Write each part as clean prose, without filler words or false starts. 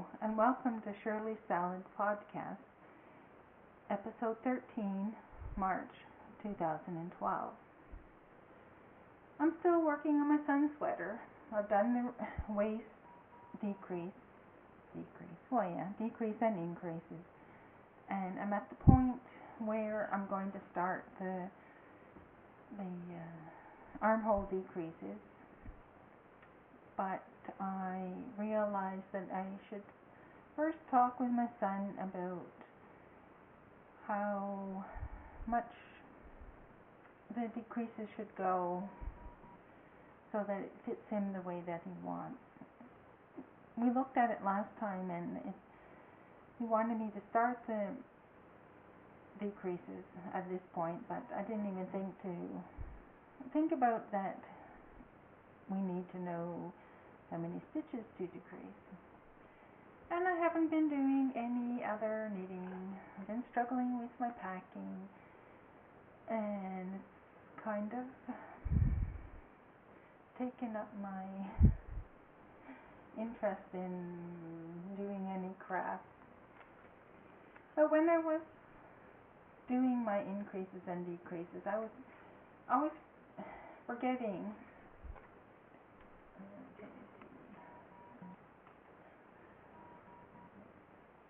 Hello, and welcome to Shirley's Salad Podcast, Episode 13, March 2012. I'm still working on my son's sweater. I've done the waist decrease and increases. And I'm at the point where I'm going to start the armhole decreases. But I realized that I should first talk with my son about how much the decreases should go so that it fits him the way that he wants. We looked at it last time and he wanted me to start the decreases at this point, but I didn't even think about that. We need to know how many stitches to decrease. And I haven't been doing any other knitting. I've been struggling with my packing, and it's kind of taken up my interest in doing any craft. But when I was doing my increases and decreases, I was always forgetting.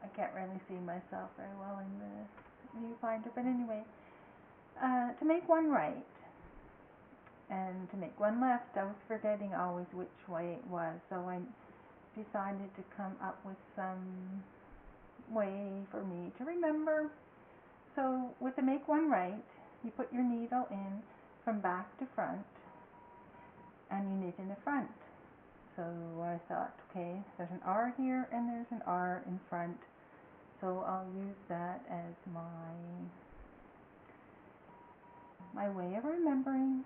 I can't really see myself very well in the viewfinder, but anyway, to make one right and to make one left, I was forgetting always which way it was, so I decided to come up with some way for me to remember. So with the make one right, you put your needle in from back to front and you knit in the front. So I thought, okay, there's an R here and there's an R in front, so I'll use that as my way of remembering,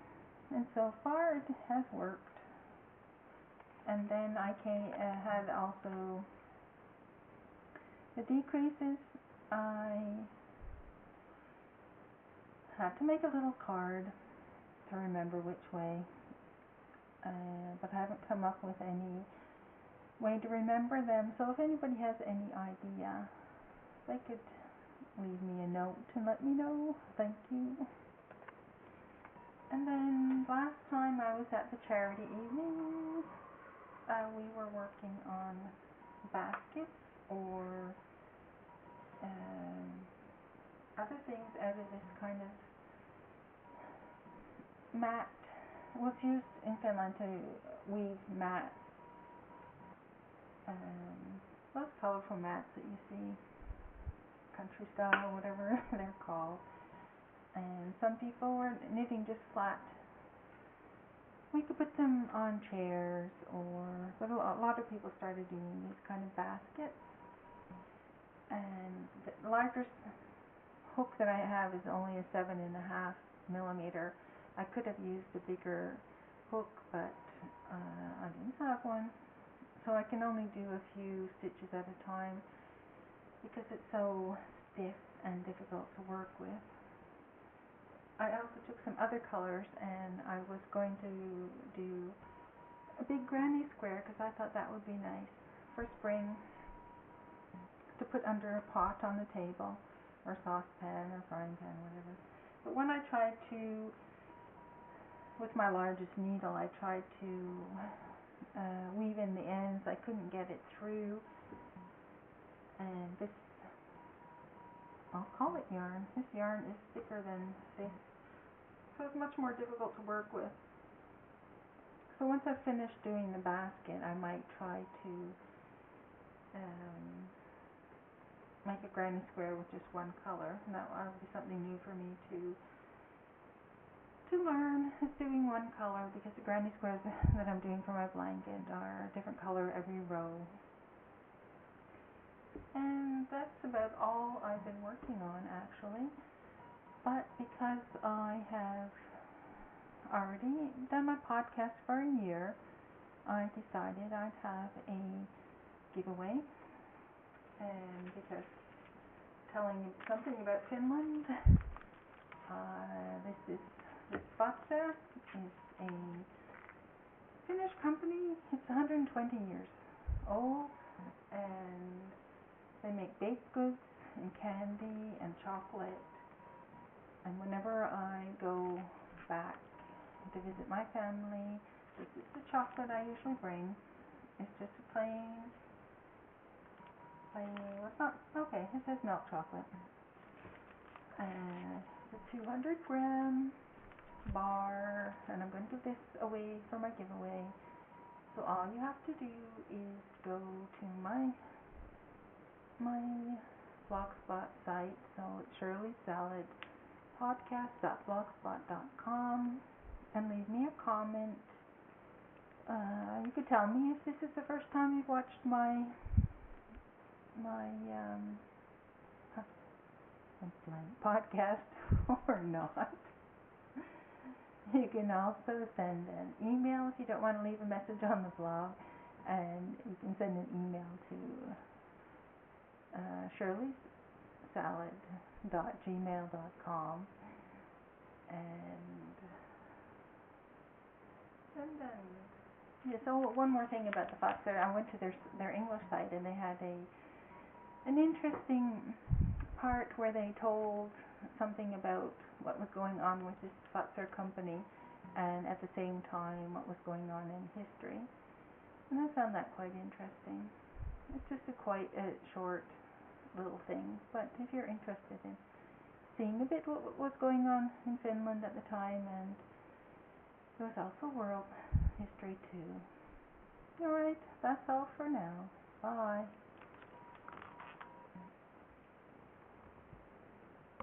and so far it has worked. And then I had also the decreases. I had to make a little card to remember which way, but I haven't come up with any way to remember them. So if anybody has any idea, they could leave me a note and let me know. Thank you. And then last time I was at the charity evening, we were working on baskets or other things out of this kind of mat. Was used in Finland to weave mats, those colorful mats that you see, country style, whatever they're called. And some people were knitting just flat. We could put them on chairs, but a lot of people started doing these kind of baskets. And the largest hook that I have is only a 7.5 millimeter. I could have used a bigger hook, but I didn't have one, so I can only do a few stitches at a time because it's so stiff and difficult to work with. I also took some other colors, and I was going to do a big granny square because I thought that would be nice for spring to put under a pot on the table, or saucepan or frying pan, whatever. But when I tried to, with my largest needle, I tried to weave in the ends. I couldn't get it through, and this, I'll call it yarn. This yarn is thicker than this, so it's much more difficult to work with. So once I've finished doing the basket, I might try to make a granny square with just one color, and that will be something new for me to learn, is doing one color, because the granny squares that I'm doing for my blanket are a different color every row. And that's about all I've been working on, actually. But because I have already done my podcast for a year, I decided I'd have a giveaway. And because telling you something about Finland, this Vatsa is a Finnish company. It's 120 years old, and they make baked goods and candy and chocolate. And whenever I go back to visit my family, this is the chocolate I usually bring. It's just a what's not, okay, it says milk chocolate. And the 200-gram bar, and I'm going to give this away for my giveaway. So all you have to do is go to my Blogspot site. So it's Shirley's Salad podcast.blogspot.com, and leave me a comment. You could tell me if this is the first time you've watched my podcast or not. You can also send an email if you don't want to leave a message on the blog, and you can send an email to shirleysalad.gmail.com, and then so one more thing about the Foxer. I went to their English site, and they had an interesting part where they told something about what was going on with this Foxer company, and at the same time what was going on in history. And I found that quite interesting. It's just quite a short little thing, but if you're interested in seeing a bit what was going on in Finland at the time, and there was also world history too. Alright, that's all for now. Bye.